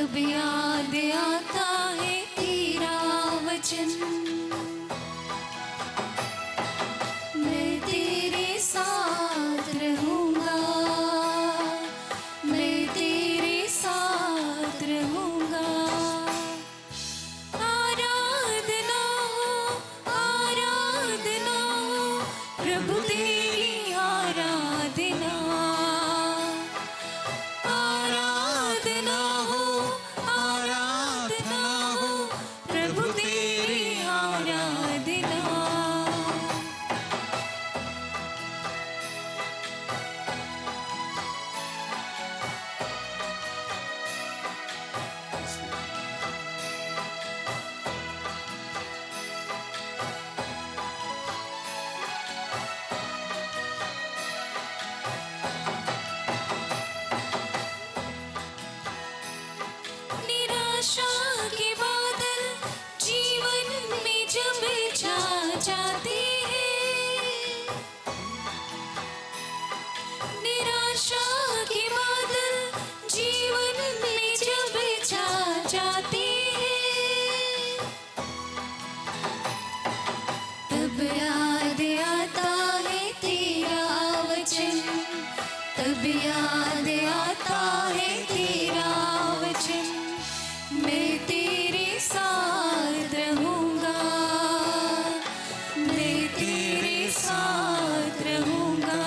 तब याद आता है तेरा वचन। मैं तेरे साथ रहूँगा, मैं तेरे साथ रहूँगा। आराधना हो प्रभु तेरी आराधना। आराधना हो प्रभु तेरी आराधना। निराशा के बादल जीवन में जब छा जाते हैं, निराशा के बादल जीवन में जब छा जाते हैं, तब याद आता है तेरा वचन। तब याद आता है तेरा वचन। मैं तेरे साथ रहूँगा, मैं तेरे साथ रहूँगा।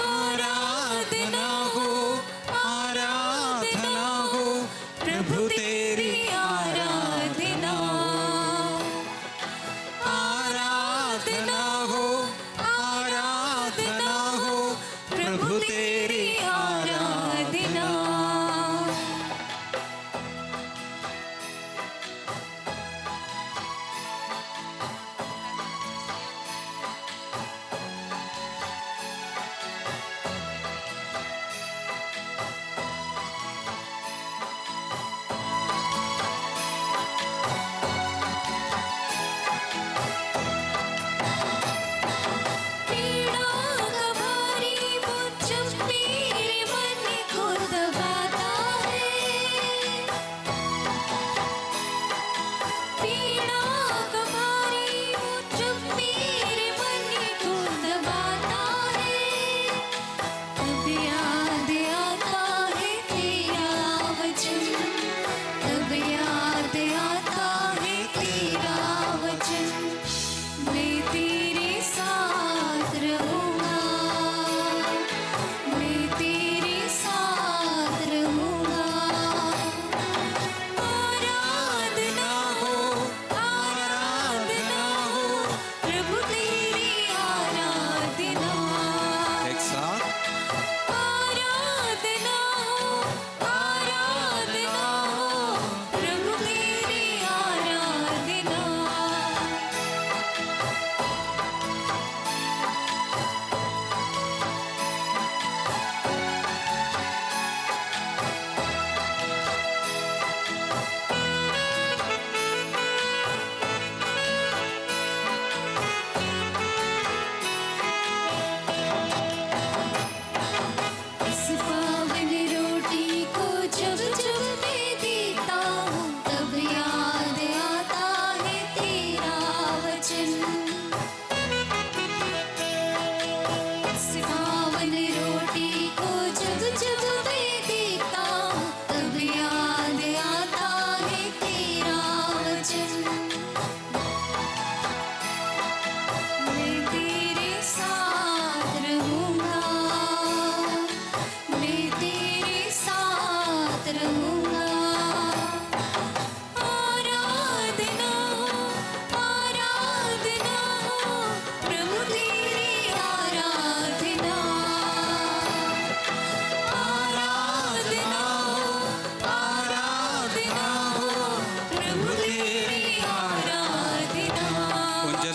आराधना हो प्रभु तेरी आराधना। आराधना हो प्रभु तेरी आराधना।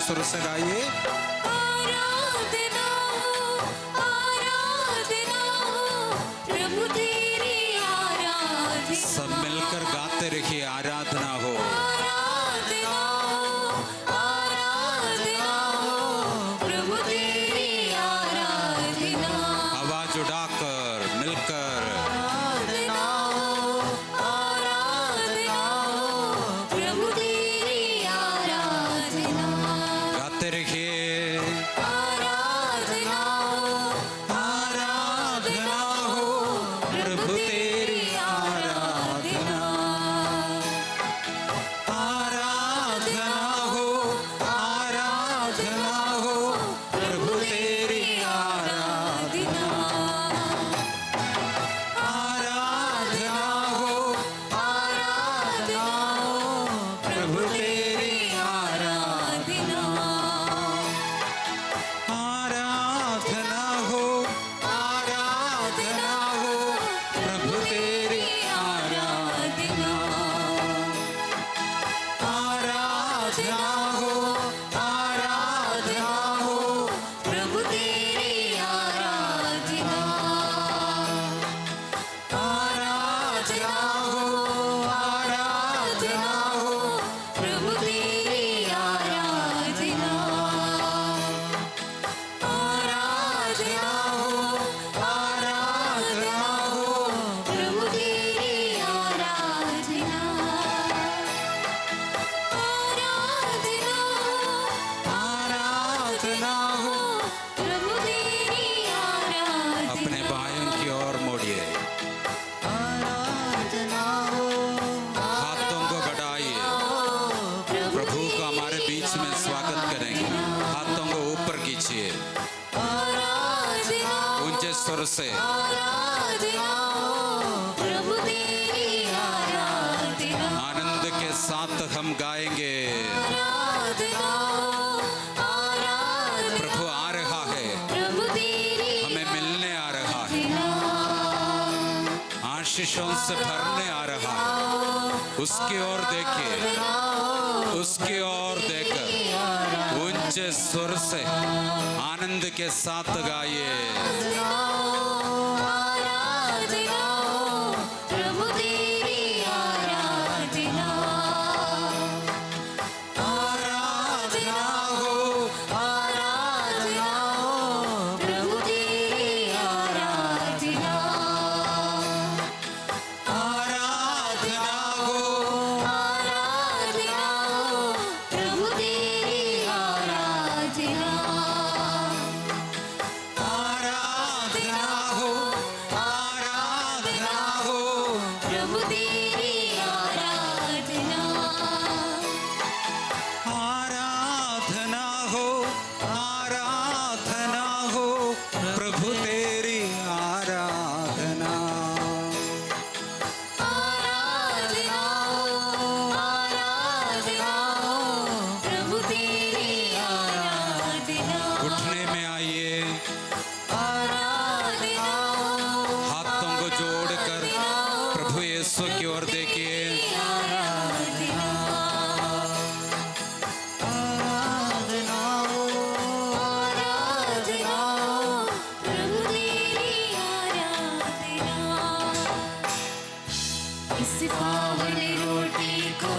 सुर से गाइए। आराधना हो प्रभु तेरी आराधना। सब मिलकर गाते रहिए आराधना हो। आराधना हो प्रभु तेरी आराधना। आवाज उठाकर मिलकर आराधना हो अपने भाइयों की ओर मोड़िए, हाथों को बढ़ाइए, प्रभु का हमारे बीच में स्वागत करेंगे। हाथों को ऊपर कीजिए, ऊंचे स्वर से आनंद के साथ हम गाएंगे। प्रभु आ रहा है, हमें मिलने आ रहा है, आशीषों से भरने आ रहा है। उसकी ओर देखिए, उसकी ओर देखकर ऊंचे स्वर से आनंद के साथ गाइए।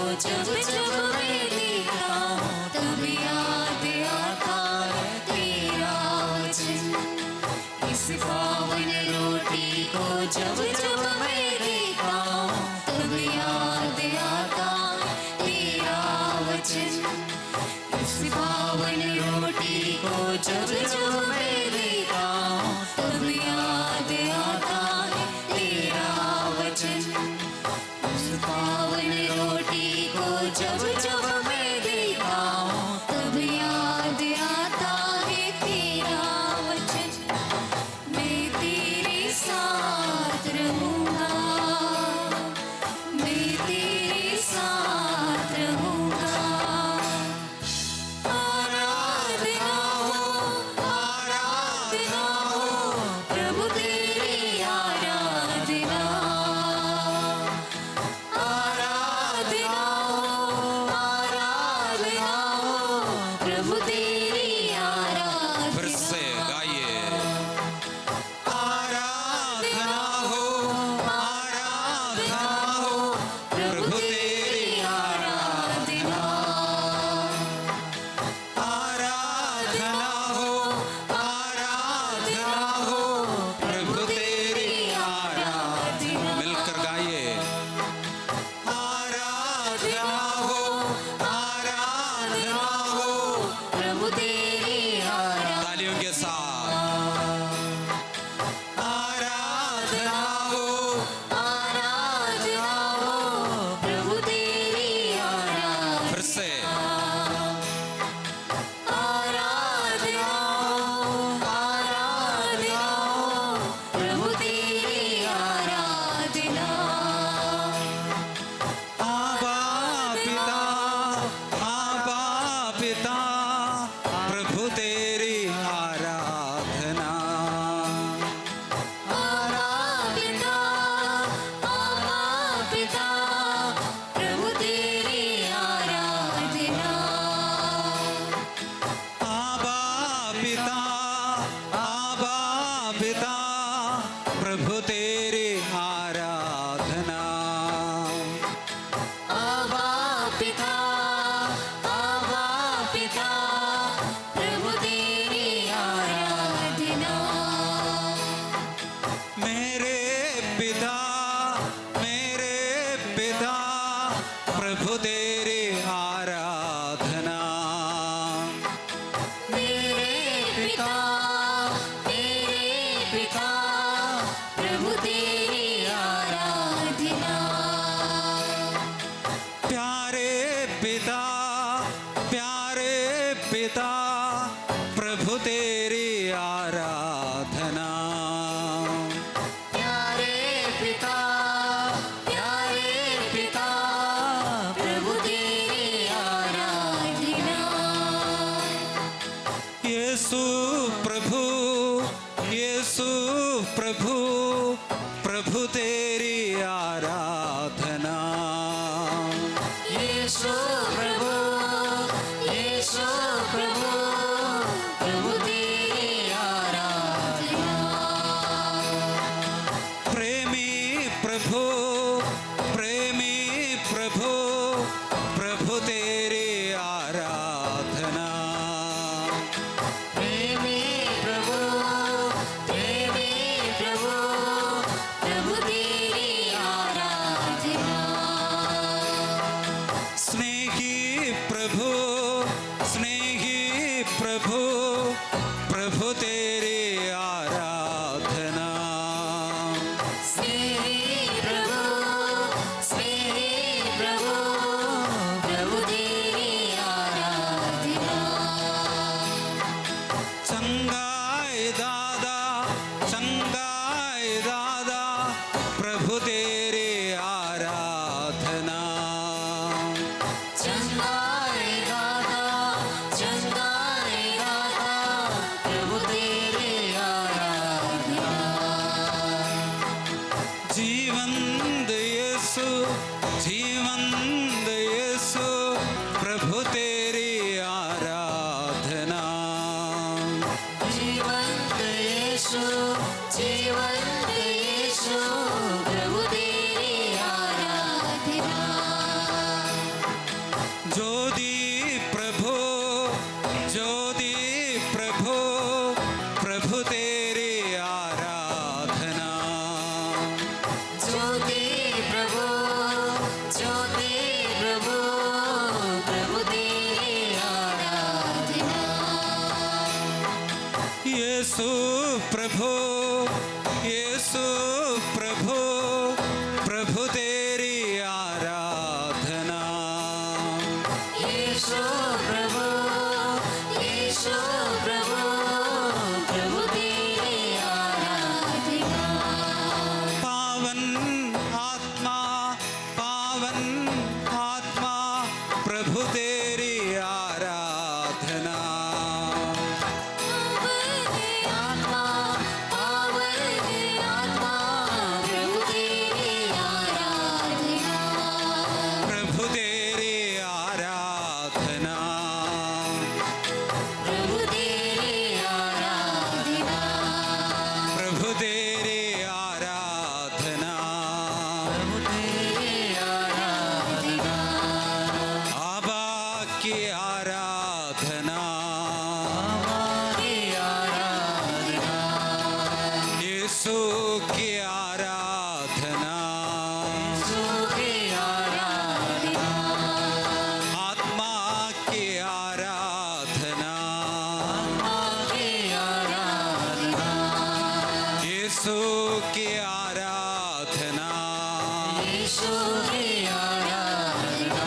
जब जब मैं देखता हूँ तब याद आता तेरा वचन। इस पावन रोटी को जब जब मैं देखता हूँ तब याद आता तेरा वचन। इस पावन रोटी को जब पिता प्रभु तेरी आराधना। मेरे पिता प्रभु तेरी आराधना। प्यारे पिता प्रभु तेरी आराधना। प्यारे पिता प्रभु तेरी आराधना। यीशु प्रभु प्रभु तेरी आराधना। यीशु प्रभु प्रभु तेरी आराधना। प्रेमी प्रभु प्रभु तेरी आराधना। प्रेमी प्रभु प्रभु तेरी आराधना। स्नेही प्रभु प्रभु तेरी आराधना। स्नेही प्रभु प्रभु तेरी आराधना। चंगाई दादा प्रभु तेरी आराधना। चंगाई दादा प्रभु तेरी आराधना। जीवंत यीशु प्रभु तेरी आराधना। जीवंत यीशु प्रभु तेरी आराधना। ज्योति प्रभु प्रभु तेरी आराधना। ज्योति प्रभु प्रभु तेरी आराधना। यीशु प्रभु प्रभु तेरी आराधना। यीशु प्रभु प्रभु तेरी आराधना। पावन आत्मा प्रभु तेरी आराधना। प्रभु तेरी आराधना। प्रभु तेरी आराधना। प्रभु तेरी आराधना। प्रभु तेरी आराधना। आबा की आराधना। की आराधना। यीशु की आराधना। यीशु की आराधना। आत्मा की आराधना। की आराधना। यीशु की आराधना। यीशु की आराधना।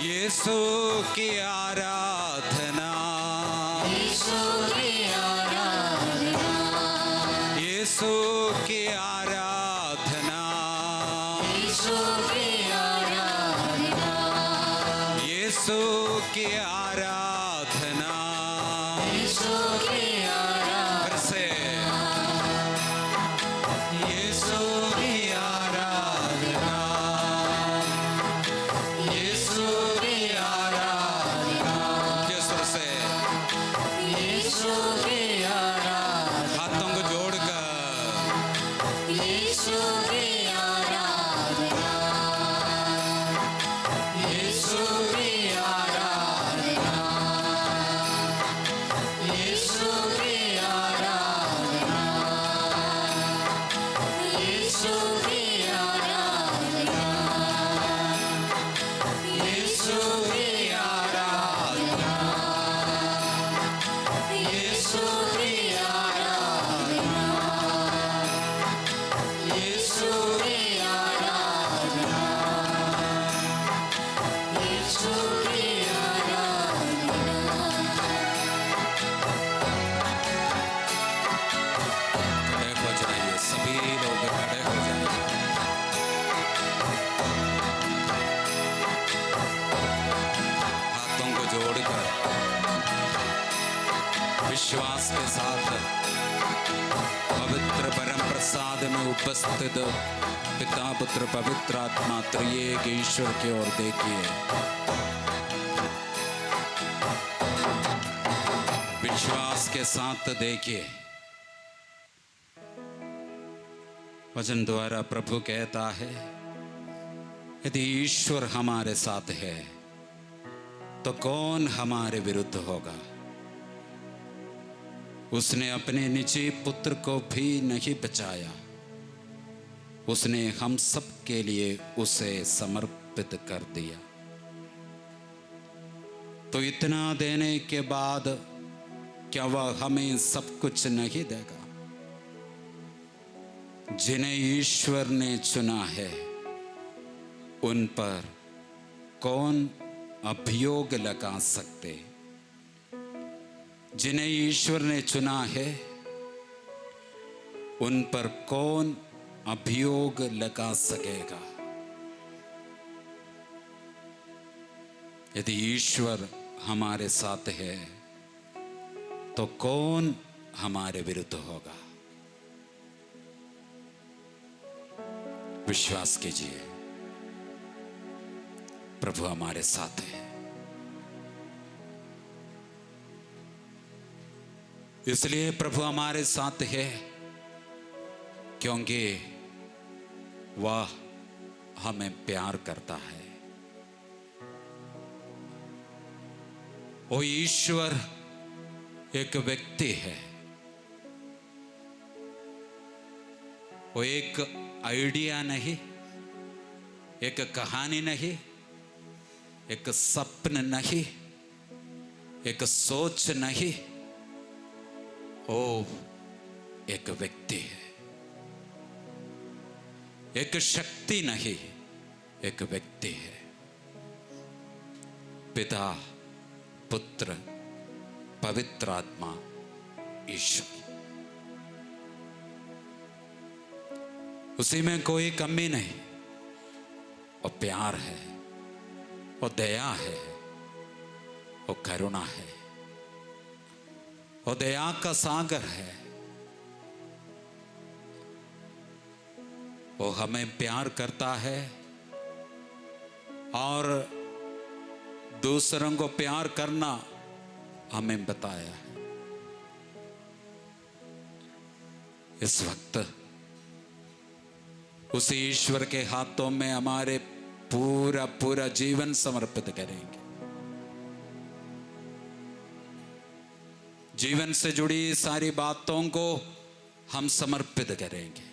यीशु की आराधना। यीशु की आराधना। यीशु की आराधना। यीशु की आराधना। यीशु की आराधना। यीशु की आराधना। फिर से यीशु की आराधना। यीशु की आराधना। किस तरह से यीशु की आराधना। हाथों को जोड़कर यीशु की आराधना। यीशु की आराधना। विश्वास के साथ पवित्र परम प्रसाद में उपस्थित पिता पुत्र पवित्र आत्मा त्रिएक ईश्वर की ओर देखिए। विश्वास के साथ देखिए। वचन द्वारा प्रभु कहता है, यदि ईश्वर हमारे साथ है तो कौन हमारे विरुद्ध होगा। उसने अपने निजी पुत्र को भी नहीं बचाया, उसने हम सब के लिए उसे समर्पित कर दिया। तो इतना देने के बाद क्या वह हमें सब कुछ नहीं देगा। जिन्हें ईश्वर ने चुना है उन पर कौन अभियोग लगा सकते। जिन्हें ईश्वर ने चुना है उन पर कौन अभियोग लगा सकेगा। यदि ईश्वर हमारे साथ है तो कौन हमारे विरुद्ध होगा। विश्वास कीजिए, प्रभु हमारे साथ है। इसलिए प्रभु हमारे साथ है क्योंकि वह हमें प्यार करता है। वो ईश्वर एक व्यक्ति है, वो एक आइडिया नहीं, एक कहानी नहीं, एक सपन नहीं, एक सोच नहीं, वो एक व्यक्ति है। एक शक्ति नहीं, एक व्यक्ति है। पिता पुत्र पवित्र आत्मा ईश्वर, उसी में कोई कमी नहीं। वो प्यार है, वो दया है, वो करुणा है, वो दया का सागर है। वो हमें प्यार करता है और दूसरों को प्यार करना हमें बताया है। इस वक्त उस ईश्वर के हाथों में हमारे पूरा पूरा जीवन समर्पित करेंगे। जीवन से जुड़ी सारी बातों को हम समर्पित करेंगे।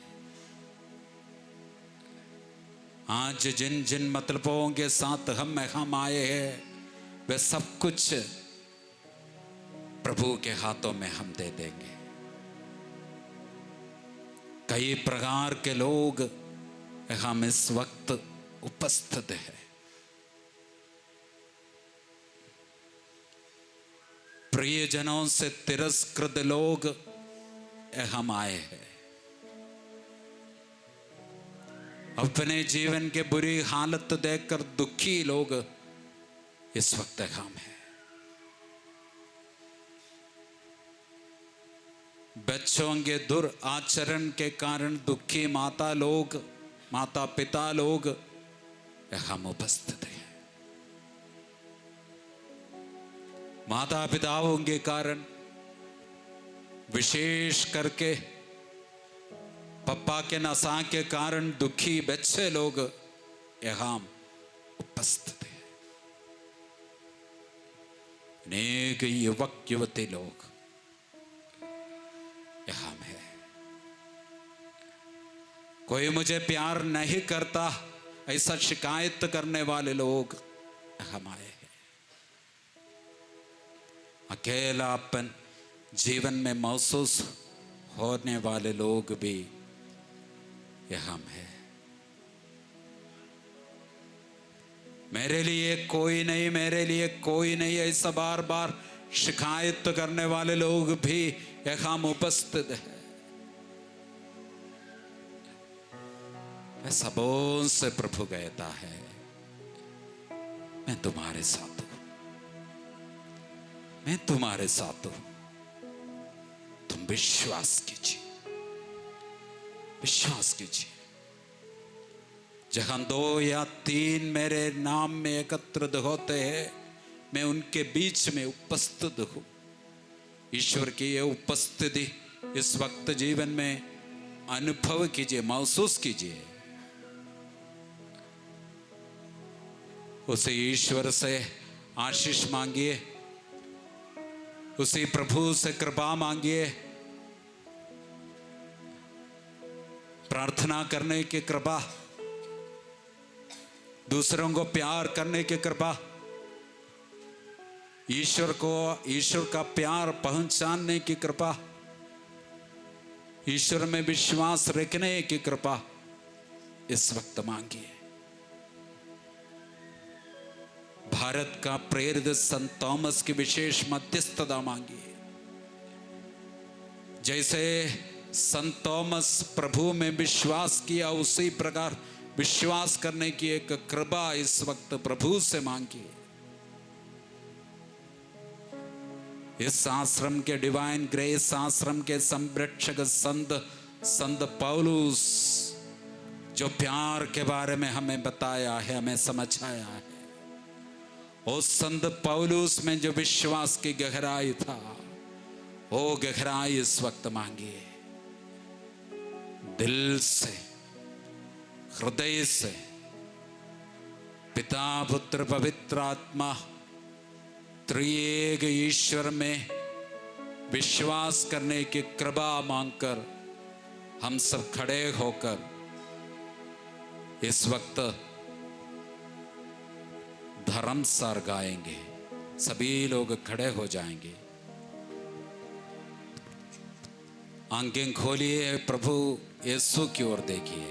आज जिन जिन मतलबों के साथ हम आए हैं, वे सब कुछ प्रभु के हाथों में हम दे देंगे। कई प्रकार के लोग हम इस वक्त उपस्थित हैं। प्रियजनों से तिरस्कृत लोग हम आए हैं। अपने जीवन के बुरी हालत देखकर दुखी लोग इस वक्त हम हैं। बच्चों के दुराचरण के कारण दुखी माता पिता लोग हम उपस्थित हैं। माता पिताओं के कारण, विशेष करके पप्पा के नशा के कारण दुखी बच्चे लोग यहाँ उपस्थित हैं। अनेक युवक युवती लोग यहाँ है। कोई मुझे प्यार नहीं करता, ऐसा शिकायत करने वाले लोग हम आए हैं। अकेलापन जीवन में महसूस होने वाले लोग भी यहाँ है। मेरे लिए कोई नहीं, मेरे लिए कोई नहीं, ऐसा बार बार शिकायत करने वाले लोग भी यहाँ उपस्थित है। मैं सबों से प्रभु कहता है, मैं तुम्हारे साथ हूं, मैं तुम्हारे साथ हूं। विश्वास कीजिए, विश्वास कीजिए। जहां 2 या 3 मेरे नाम में एकत्रित होते हैं, मैं उनके बीच में उपस्थित हूं। ईश्वर की यह उपस्थिति इस वक्त जीवन में अनुभव कीजिए, महसूस कीजिए। उसे ईश्वर से आशीष मांगिए, उसी प्रभु से कृपा मांगिए, प्रार्थना करने की कृपा, दूसरों को प्यार करने की कृपा, ईश्वर को ईश्वर का प्यार पहचानने की कृपा, ईश्वर में विश्वास रखने की कृपा इस वक्त मांगिए। भारत का प्रेरित संत थॉमस की विशेष मध्यस्थता मांगिए। जैसे संत थॉमस प्रभु में विश्वास किया, उसी प्रकार विश्वास करने की एक कृपा इस वक्त प्रभु से मांगिए। इस आश्रम के डिवाइन ग्रेस आश्रम के संरक्षक संत पौलुस जो प्यार के बारे में हमें बताया है, हमें समझाया है, उस संत पौलुस में जो विश्वास की गहराई था, वो गहराई इस वक्त मांगिए। दिल से, हृदय से पिता पुत्र पवित्र आत्मा त्रिएक ईश्वर में विश्वास करने की कृपा मांगकर हम सब खड़े होकर इस वक्त धर्मसार गाएंगे। सभी लोग खड़े हो जाएंगे। आंखें खोलिए, प्रभु यीशु की ओर देखिए,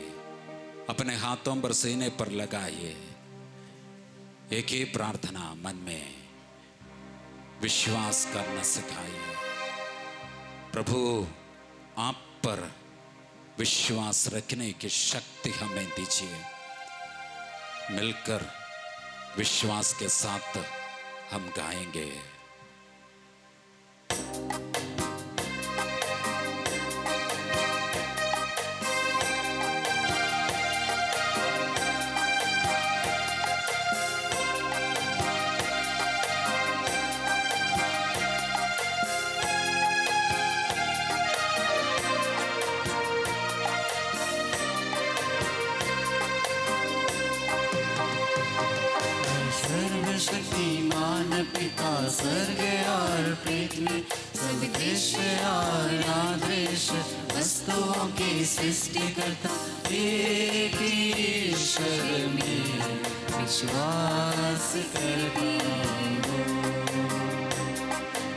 अपने हाथों पर सीने पर लगाइए। एक ही प्रार्थना मन में विश्वास करना सिखाइए। प्रभु आप पर विश्वास रखने की शक्ति हमें दीजिए। मिलकर विश्वास के साथ हम गाएंगे। शक्तिमान पिता स्वर्ग और पृथ्वी सब दृश्य और अदृश्य वस्तुओं की सृष्टि करता एक ईश्वर में विश्वास करता हूँ।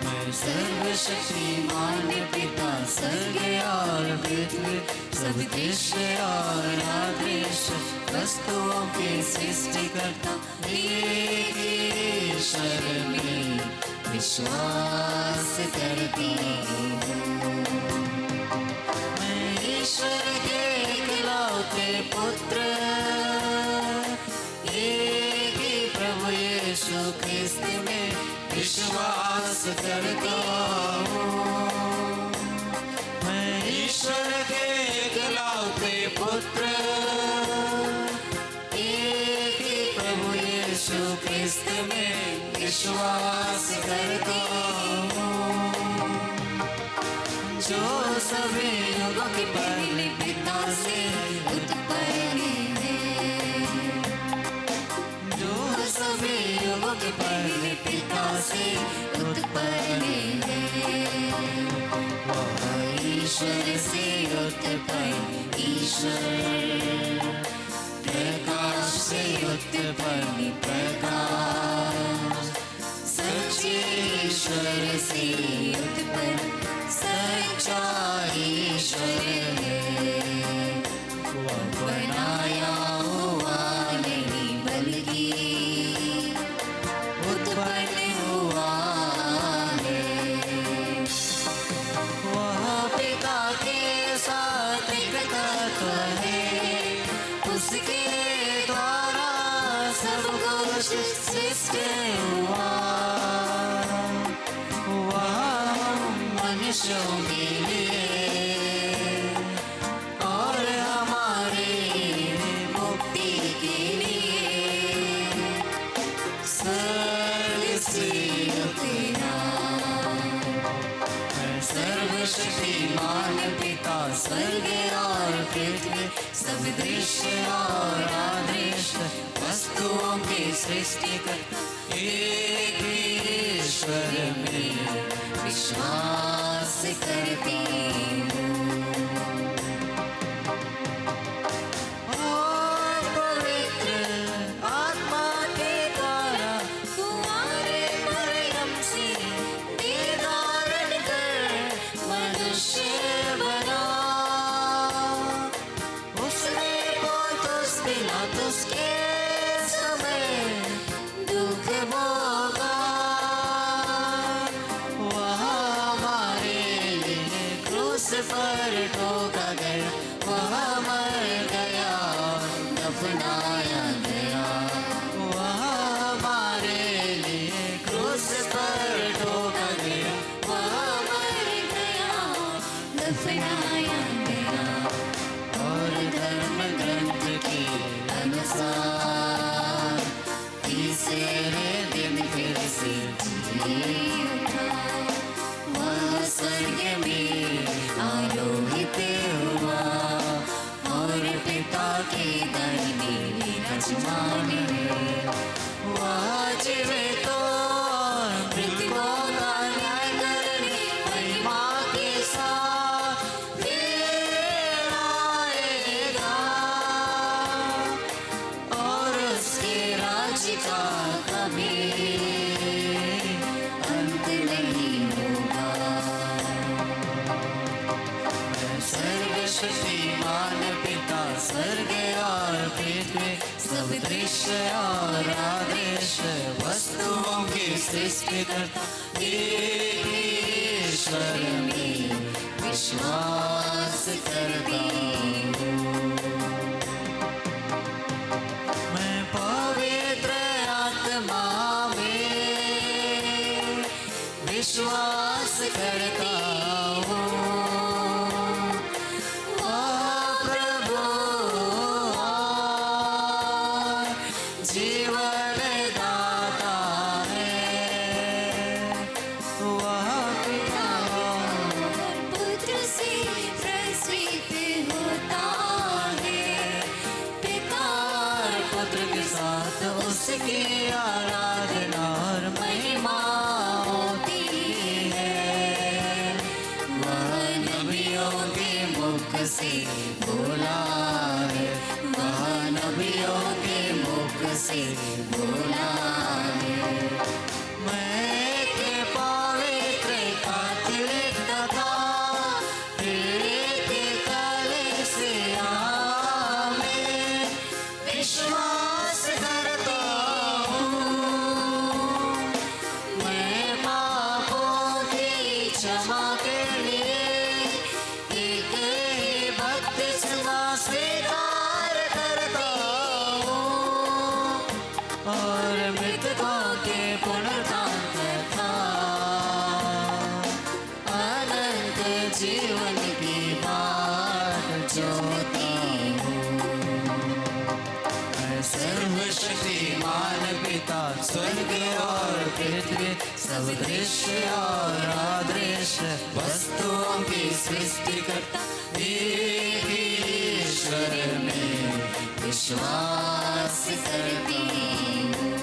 मैं सर्वशक्तिमान पिता स्वर्ग और पृथ्वी सब दृश्य और अदृश्य वस्तुओं की सृष्टि करता एक ईश्वर में विश्वास करता हूँ। मैं ईश्वर के इकलौते पुत्र एक ही प्रभु यीशु ख्रिस्त में विश्वास करता हूँ। मैं ईश्वर के इकलौते पुत्र एक ही प्रभु यीशु ख्रिस्त में विश्वास करता हूँ, जो सभी युगों के पहले पिता से उत्पन्न है, जो सभी युगों के पहले पिता से उत्पन्न है। वह ईश्वर से उत्पन्न ईश्वर, प्रकाश से उत्पन्न प्रकाश, सच्चे ईश्वर से उत्पन्न सच्चा ईश्वर है। वह बनाया हुआ नहीं बल्कि उत्पन्न हुआ है। वह पिता के साथ एक तत्व है, उसके द्वारा सब कुछ सृष्टि हुआ। वह देशों के लिए और हमारे मुक्ति के लिए स्वर्ग से उतरा। सर्वशक्तिमान पिता स्वर्ग और पृथ्वी सब दृश्य और अदृश्य वस्तुओं की सृष्टि करता एक ही ईश्वर में विश्वास करती हूँ। और पवित्र आत्मा के द्वारा कुंवारे मरियम से वेद धारण कर मनुष्य बना। उसने पोंतुस पिलातुस के समय दुख भोगा। वहाँ हमारे लिए क्रूस पर ठोका गया, वहाँ मर गया और दफनाया गया। वहाँ हमारे लिए क्रूस पर ठोका गया, वहाँ मर गया और दफनाया गया। और धर्म ग्रंथ के अनुसार तीसरे दिन फिर से जी उठा। वह स्वर्ग में आरोहित हुआ और पिता के दाहिने विराजमान है। वह जीवितों और मृतकों का न्याय करने महिमा के साथ फिर आएगा और उसके राज्य का कभी अंत नहीं होगा। सर्वशक्तिमान पिता स्वर्ग और पृथ्वी सब दृश्य और अदृश्य वस्तुओं की सृष्टि करता एक ही ईश्वर में विश्वास करता हूँ। मैं पवित्र आत्मा में विश्वास करता हूँ। वह प्रभु और जीवन दाता है। वह पिता और पुत्र से प्रसूत होता है। पिता और पुत्र के साथ उसकी आराधना और महिमा होती है। वह नबियों के मुख से बोला है, वह नबियों के मुख से बोला है। मैं के पवित्र कातलिक तथा पीड़ित कलीसिया में विश्वास करता हूँ। मैं पापों की क्षमा के लिए एक ही बपतिस्मा स्वीकार करता हूँ और मृतकों के पुनरुत्थान तथा अनंत जीवन की बाट जोता हूँ। मैं सर्वशक्तिमान पिता स्वर्ग और पृथ्वी सब दृश्य और अदृश्य वस्तुओं की सृष्टि करता एक ही ईश्वर में विश्वास करती हूँ।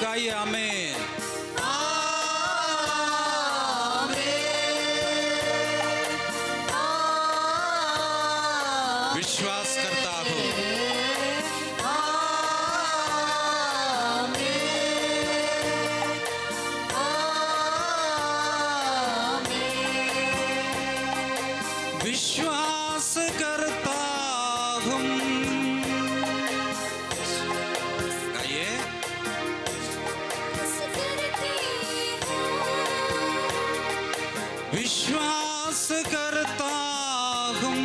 गाइए आमीन। विश्वास करता हूँ। विश्वास करता हूँ। गाइए विश्वास करता हूँ,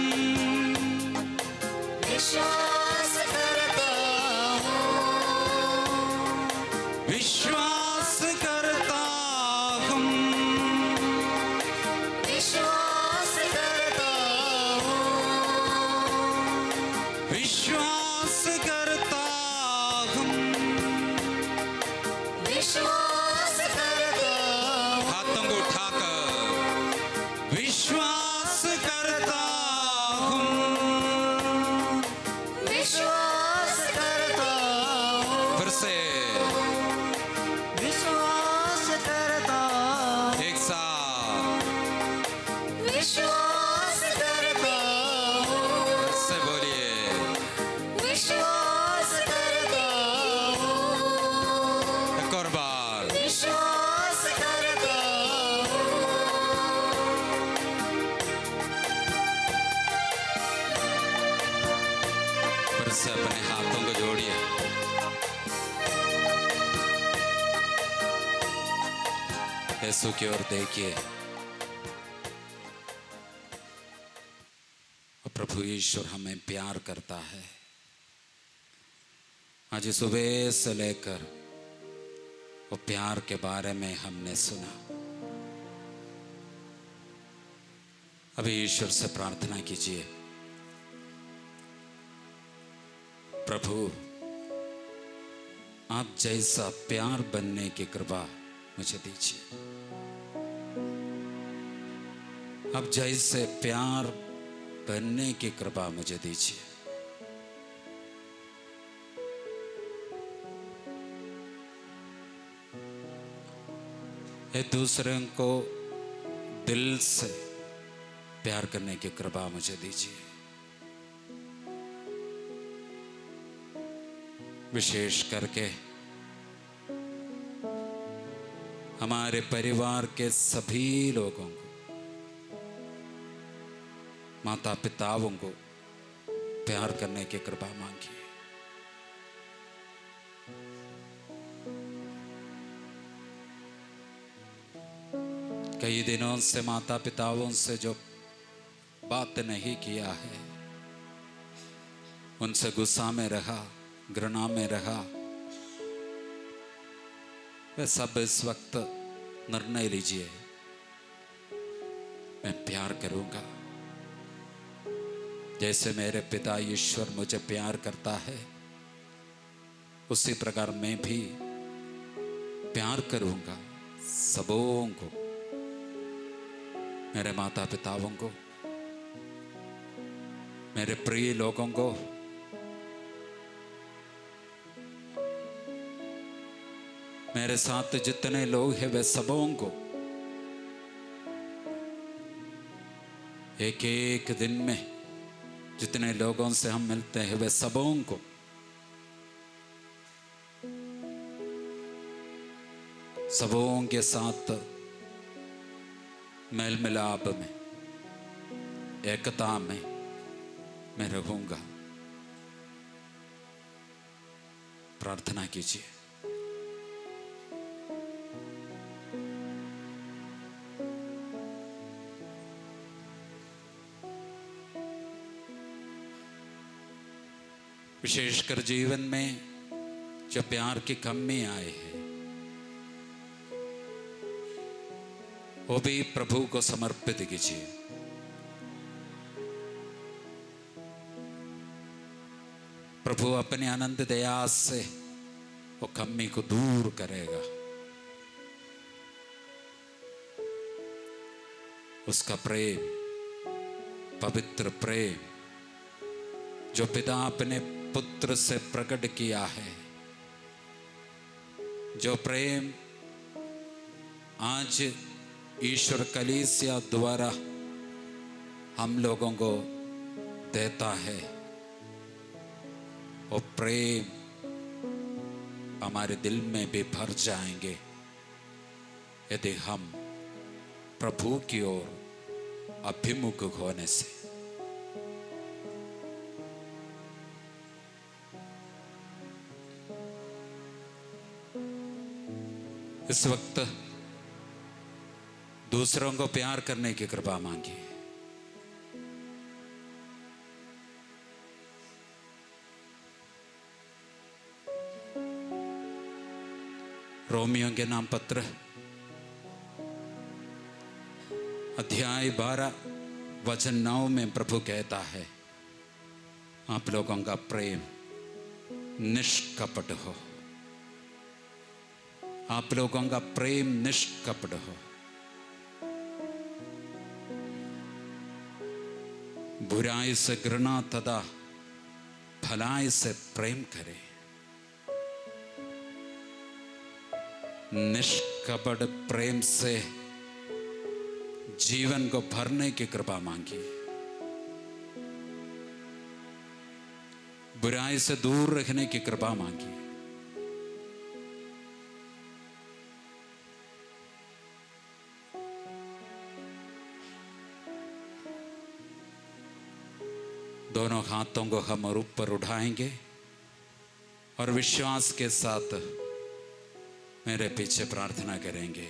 विश्वास करता हूँ, विश्वास करता हूँ, विश्वास करता हूँ, विश्वास करता हूँ। विश्वास करता हूँ, हाथों को उठाकर विश्वास करता हूँ, विश्वास करता हूँ, फिर से विश्वास करता हूँ, एक साथ विश्वास करता हूँ, फिर से बोलिए, विश्वास करता हूँ, एक और बार विश्वास करता हूँ, फिर से अपने हाथों को जोड़िए, यीशु की ओर देखिए और प्रभु ईश्वर हमें प्यार करता है। आज सुबह से लेकर वो प्यार के बारे में हमने सुना। अभी ईश्वर से प्रार्थना कीजिए, प्रभु आप जैसा प्यार बनने की कृपा मुझे दीजिए। आप जैसे प्यार बनने की कृपा मुझे दीजिए। एक दूसरे को दिल से प्यार करने की कृपा मुझे दीजिए। विशेष करके हमारे परिवार के सभी लोगों को, माता पिताओं को प्यार करने की कृपा मांगिए। कई दिनों से माता पिताओं से जो बात नहीं किया है, उनसे गुस्सा में रहा, घृणा में रहा, वे सब इस वक्त निर्णय लीजिए, मैं प्यार करूंगा जैसे मेरे पिता ईश्वर मुझे प्यार करता है, उसी प्रकार मैं भी प्यार करूंगा सबों को, मेरे माता पिताओं को, मेरे प्रिय लोगों को, मेरे साथ जितने लोग हैं वे सबों को एक एक दिन में जितने लोगों से हम मिलते हैं वे सबों को सबों के साथ मेल मिलाप में, एकता में मैं रहूंगा। प्रार्थना कीजिए। विशेषकर जीवन में जो प्यार की कमी आए हैं, वो भी प्रभु को समर्पित कीजिए। प्रभु अपने अनंत दया से वो कमी को दूर करेगा। उसका प्रेम, पवित्र प्रेम जो पिता अपने पुत्र से प्रकट किया है, जो प्रेम आज ईश्वर कलीसिया द्वारा हम लोगों को देता है, वो प्रेम हमारे दिल में भी भर जाएंगे यदि हम प्रभु की ओर अभिमुख होने से। इस वक्त दूसरों को प्यार करने की कृपा मांगिए। रोमियो के नाम पत्र अध्याय 12 वचन 9 में प्रभु कहता है, आप लोगों का प्रेम निष्कपट हो। आप लोगों का प्रेम निष्कपट हो। बुराई से घृणा तथा भलाई से प्रेम करें। निष्कपट प्रेम से जीवन को भरने की कृपा मांगिए। बुराई से दूर रखने की कृपा मांगिए। दोनों हाथों को हम ऊपर उठाएंगे और विश्वास के साथ मेरे पीछे प्रार्थना करेंगे।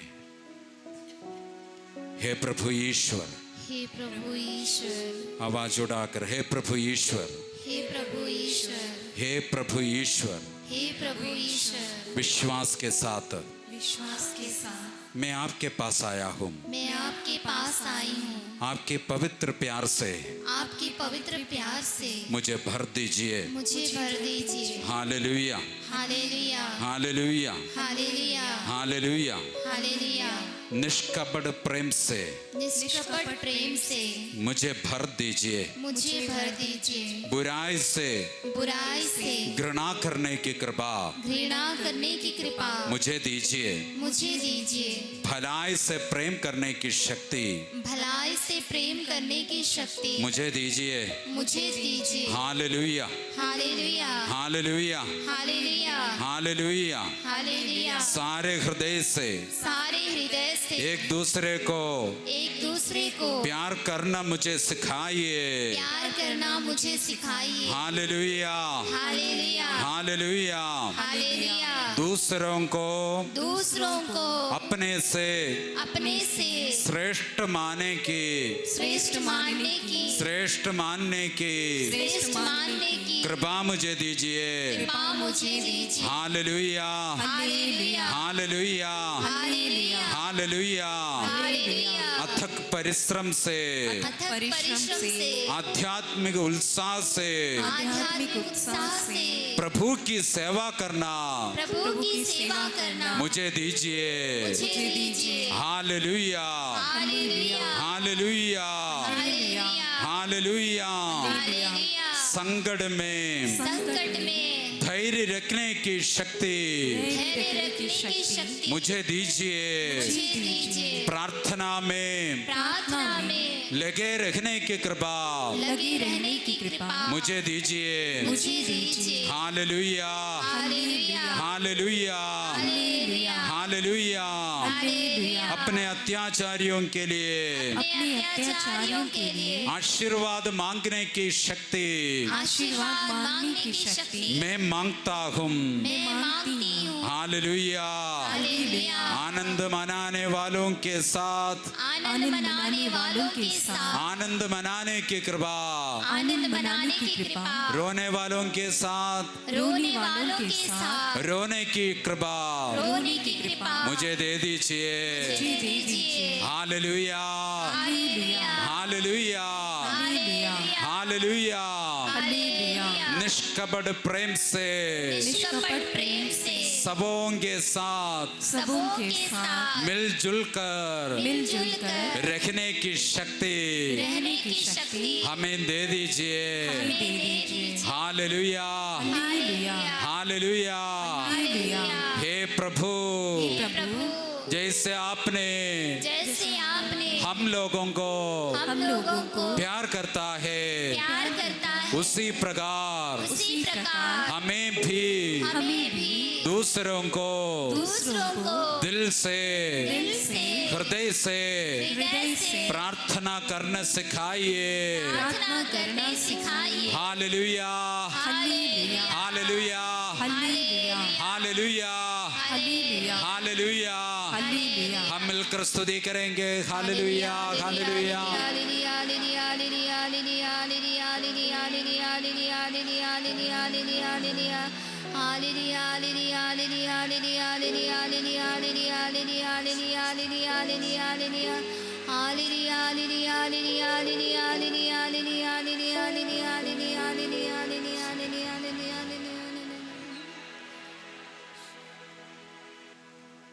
हे प्रभु ईश्वर, हे प्रभु ईश्वर, आवाज उठाकर हे प्रभु ईश्वर, हे प्रभु ईश्वर, हे प्रभु ईश्वर, हे प्रभु ईश्वर, विश्वास के साथ विश्वास के साथ मैं आपके पास आया हूँ। मैं आपके पास आई हूँ। आपके पवित्र प्यार से आपके पवित्र प्यार से मुझे भर दीजिए। मुझे भर दीजिए। Hallelujah, hallelujah, hallelujah, hallelujah, hallelujah. Hallelujah. निष्कपट प्रेम से निष्कपट प्रेम से मुझे भर दीजिए। मुझे भर दीजिए। बुराई से बुराई से घृणा करने की कृपा घृणा करने की कृपा मुझे दीजिए। मुझे दीजिए। भलाई से प्रेम करने की शक्ति भलाई से प्रेम करने की शक्ति मुझे दीजिए। मुझे दीजिए। Hallelujah, hallelujah, hallelujah, hallelujah, hallelujah. Hallelujah. सारे हृदय से सारे हृदय से एक दूसरे को प्यार करना मुझे सिखाइए। प्यार करना मुझे सिखाइए। Hallelujah, hallelujah, hallelujah. हालेलुया। दूसरों को अपने से श्रेष्ठ मानने की श्रेष्ठ मानने की कृपा मुझे दीजिए। कृपा मुझे दीजिए। Hallelujah, hallelujah, hallelujah, hallelujah, hallelujah. Hallelujah. अथक परिश्रम से अथक परिश्रम से आध्यात्मिक उत्साह से प्रभु की सेवा करना मुझे दीजिए। Hallelujah, hallelujah, hallelujah, hallelujah, hallelujah. संकट में धैर्य रखने की शक्ति मुझे दीजिए। प्रार्थना में लगे रहने की कृपा मुझे दीजिए। Hallelujah, hallelujah, hallelujah. अपने अत्याचारियों के लिए आशीर्वाद मांगने की शक्ति मैं मांगता हूँ। हालेलुया। आनंद मनाने वालों के साथ आनंद मनाने की कृपा, रोने वालों के साथ रोने की कृपा मुझे दे दीजिए। Hallelujah, hallelujah, hallelujah. निष्कपट प्रेम से सबों के साथ मिलजुल कर रखने की शक्ति हमें दे दीजिए। Hallelujah, hallelujah. हे प्रभु, जैसे आपने हम लोगों को प्यार करता है उसी प्रकार हमें भी दूसरों को दिल से हृदय से प्रार्थना करना सिखाइए। Hallelujah, hallelujah, hallelujah, hallelujah. हम मिलकर मिलकर स्तुति करेंगे। Hallelujah, hallelujah.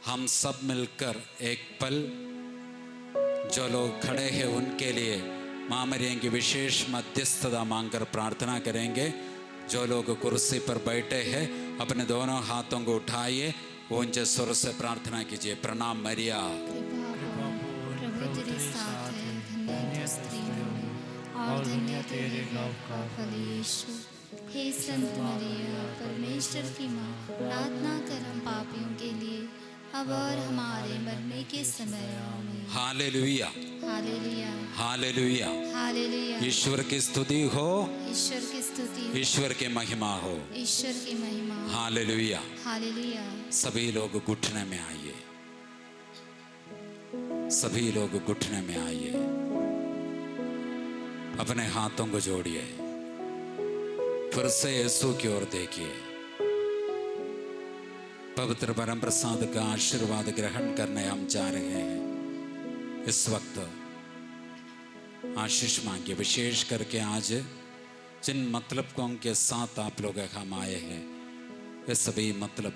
हम सब मिलकर एक पल जो लोग खड़े हैं उनके लिए माँ मरियम की विशेष मध्यस्थता मांगकर प्रार्थना करेंगे। जो लोग कुर्सी पर बैठे हैं अपने दोनों हाथों को उठाइए, ऊंचे स्वर से प्रार्थना कीजिए। प्रणाम मरिया, प्रभु तेरे साथ है, धन्य तू स्त्रियों में और धन्य तेरे गर्भ का फल यीशु। हे संत मरिया, परमेश्वर की माँ, प्रार्थना कर हम पापियों के लिए अब और हमारे मरने के समय में। Hallelujah, hallelujah, hallelujah. हालेलुया। ईश्वर की स्तुति हो, ईश्वर की स्तुति हो, ईश्वर की महिमा हो। ईश्वर की महिमा हो। हालेलुया। हालेलुया। सभी लोग घुटने में आइए, सभी लोग घुटने में आइए, अपने हाथों को जोड़िए, फिर से यीशु की ओर देखिए। पवित्र परम प्रसाद का आशीर्वाद ग्रहण करने हम जा रहे हैं। इस वक्त आशीष मांगिए, विशेष करके आज जिन मतलबों के साथ आप लोग हम आए हैं, वे सभी मतलब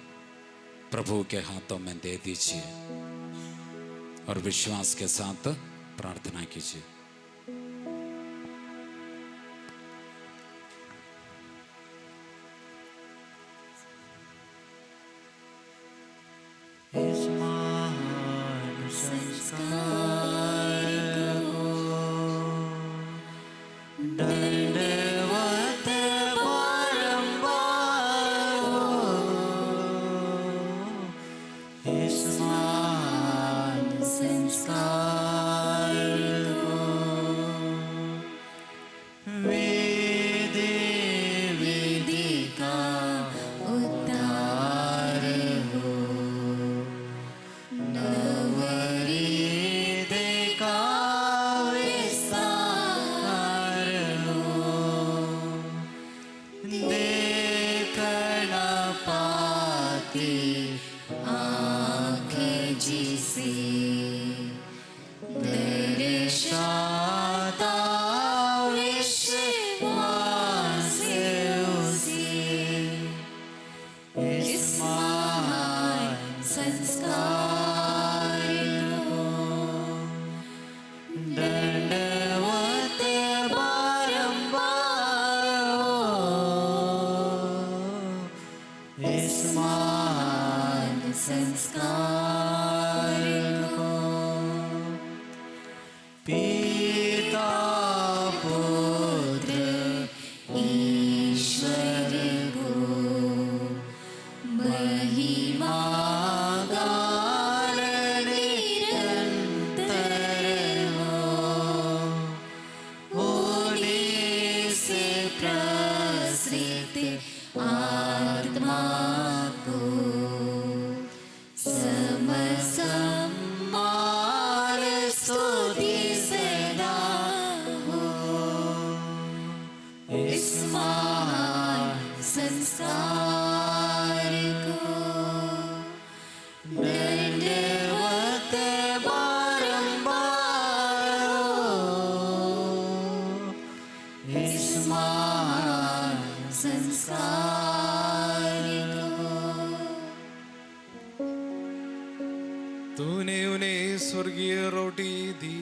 प्रभु के हाथों में दे दीजिए और विश्वास के साथ प्रार्थना कीजिए। इस महान संस्कार को दंडवत बारंबार हो। इस महान संस्कार को वेदे वेदिका उद्धार हो। तूने उन्हें स्वर्गीय रोटी दी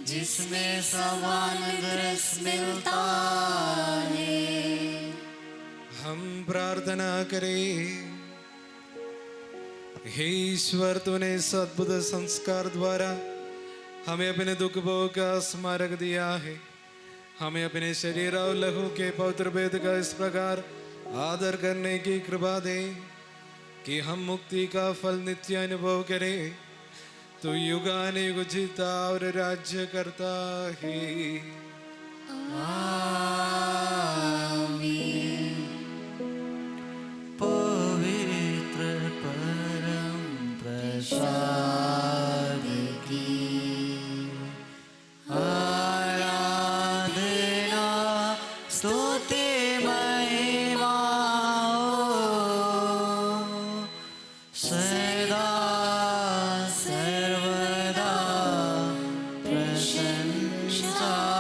जिसमें समान रस मिलता है। हम प्रार्थना करें। हे ईश्वर, तूने इस अद्भुत संस्कार द्वारा हमें अपने दुख भोग का स्मारक दिया है। हमें अपने शरीर और लहू के पवित्र भेद का इस प्रकार आदर करने की कृपा दे कि हम मुक्ति का फल नित्य अनुभव करें। तू युगानुयुग जीता और राज्य करता है। पवित्र परम प्रसाद संसार